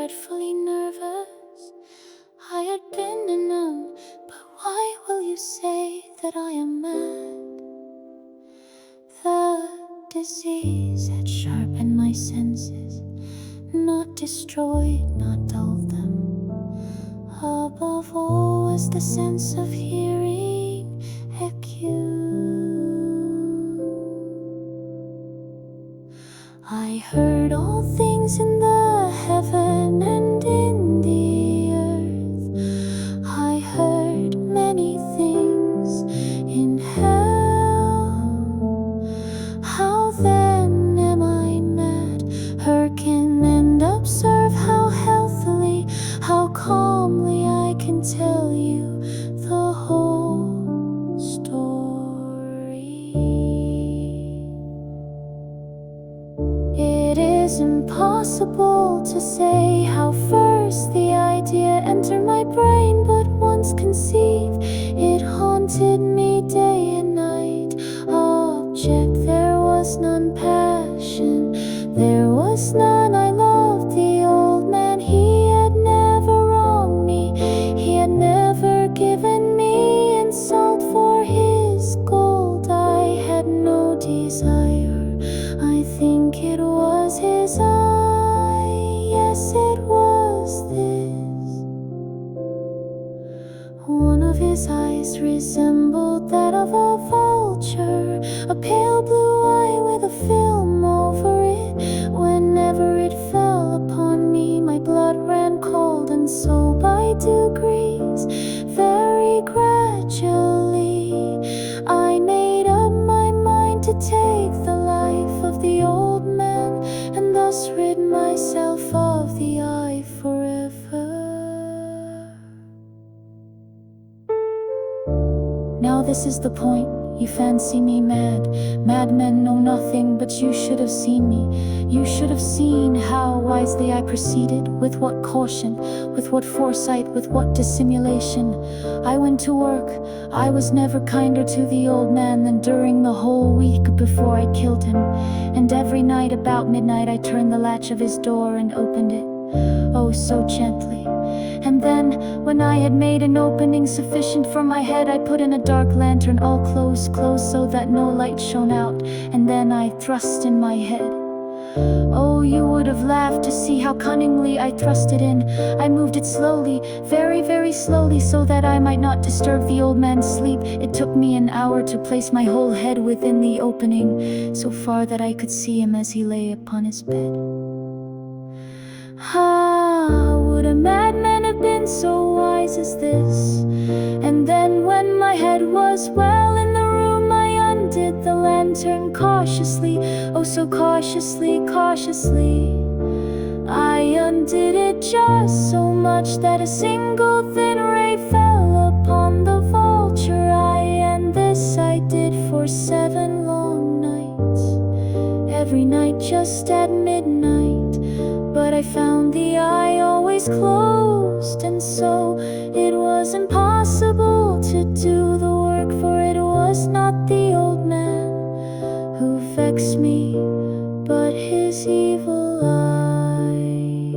dreadfully nervous. I had been numb, but why will you say that I am mad? The disease had sharpened my senses, not destroyed, not dulled them. Above all was the sense of hearing acute. I heard all things in the heaven and in the earth. I heard many things in hell. How then am I mad? Hearken and observe how healthily, how calmly I can tell you the whole story. It is impossible to say how first the idea entered my brain, but once conceived, it haunted me day and night. Object, there was none; passion, there was none. I loved the old man, he had never wronged me, he had never given me insult for his gold. I had no desire, I think it was his eye, yes it was this. One of his eyes resembled that of a vulture, a pale blue eye with a film over it. Whenever it fell upon me, my blood ran cold, and so by degrees, very gradually, I made up my mind to take the life of the old man, and thus rid myself of the eye forever. Now this is the point. You fancy me mad. Madmen know nothing, but you should have seen me. You should have seen how wisely I proceeded, with what caution, with what foresight, with what dissimulation. I went to work. I was never kinder to the old man than during the whole week before I killed him. And every night about midnight I turned the latch of his door and opened it, oh so gently. And then, when I had made an opening sufficient for my head, I put in a dark lantern, all close, so that no light shone out, and then I thrust in my head. Oh, you would have laughed to see how cunningly I thrust it in. I moved it slowly, very, very slowly, so that I might not disturb the old man's sleep. It took me an hour to place my whole head within the opening, so far that I could see him as he lay upon his bed. Ah, would a madman have been so wise as this? And then when my head was well in the room, I undid the lantern cautiously, oh so cautiously, cautiously. I undid it just so much that a single thin ray fell upon the vulture eye, and this I did for 7 long nights, every night just at midnight. But I found the eye always closed, and so it was impossible to do the work, for it was not the old man who vexed me, but his evil eye.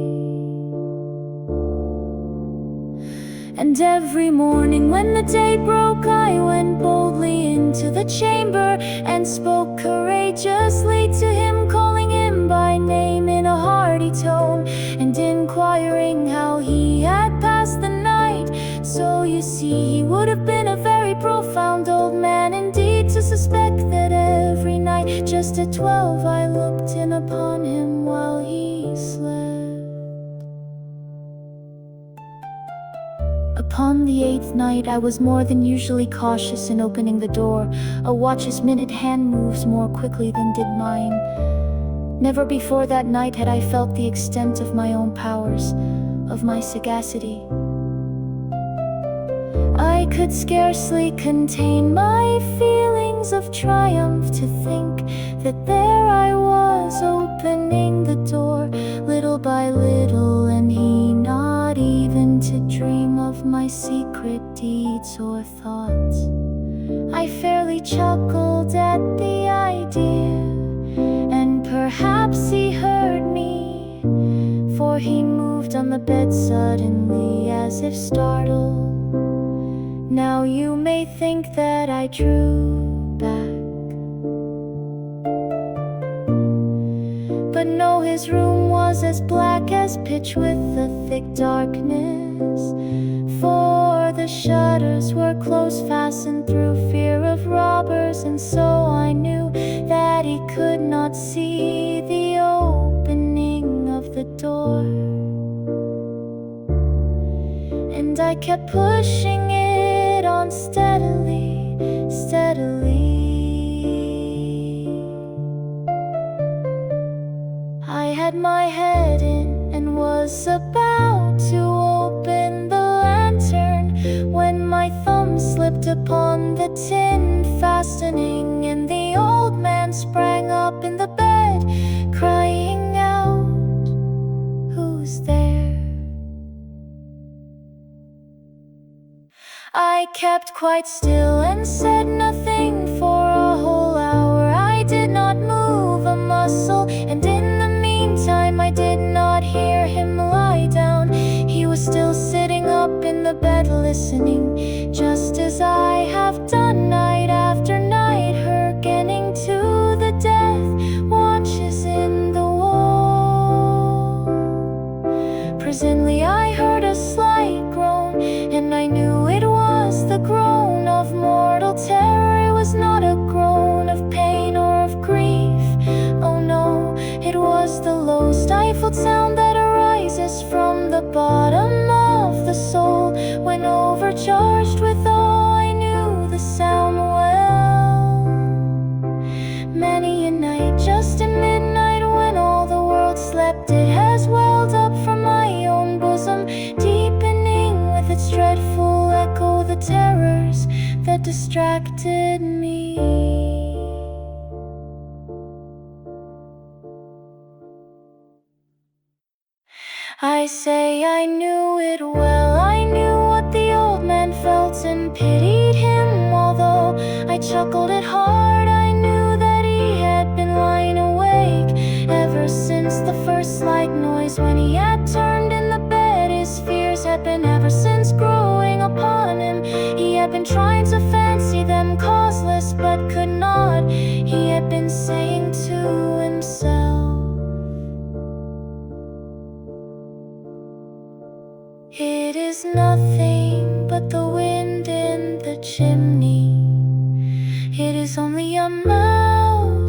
And every morning when the day broke, I went boldly into the chamber and spoke courageously to him, calling him by name in a hearty tone, and inquiring how he had passed the night. So you see, he would have been a very profound old man indeed to suspect that every night just at 12 I looked in upon him while he slept. Upon the 8th night I was more than usually cautious in opening the door. A watch's minute hand moves more quickly than did mine. Never before that night had I felt the extent of my own powers, of my sagacity. I could scarcely contain my feelings of triumph to think that there I was opening the door, little by little, and he not even to dream of my secret deeds or thoughts. I fairly chuckled at the idea, and perhaps he heard me, for he moved moved on the bed suddenly as if startled. Now you may think that I drew back, but no, his room was as black as pitch with a thick darkness, for the shutters were close fastened through fear of robbers, and so I knew that he could not see the opening of the door. And I kept pushing it on steadily, steadily. I had my head in and was about to open the lantern when my thumb slipped upon the tin fastening, and the old man sprang up in the bed, crying out, "Who's there?" I kept quite still and said nothing for a whole hour. I did not move a muscle, and in the meantime I did not hear him lie down. He was still sitting up in the bed listening, just as I have done night after night, hearkening to the death watches in the wall. Presently I heard a slight groan, and I knew it was the groan of mortal terror. It was not a groan of pain or of grief. Oh no, it was the low stifled sound that arises from the bottom of the soul when overcharged with awe. I knew the sound well. Many a night, just at midnight, when all the world slept, it has welled up from my own bosom, deepening with its dreadful echo the terrors that distracted me. I say I knew it well. I knew what the old man felt and pitied him, although I chuckled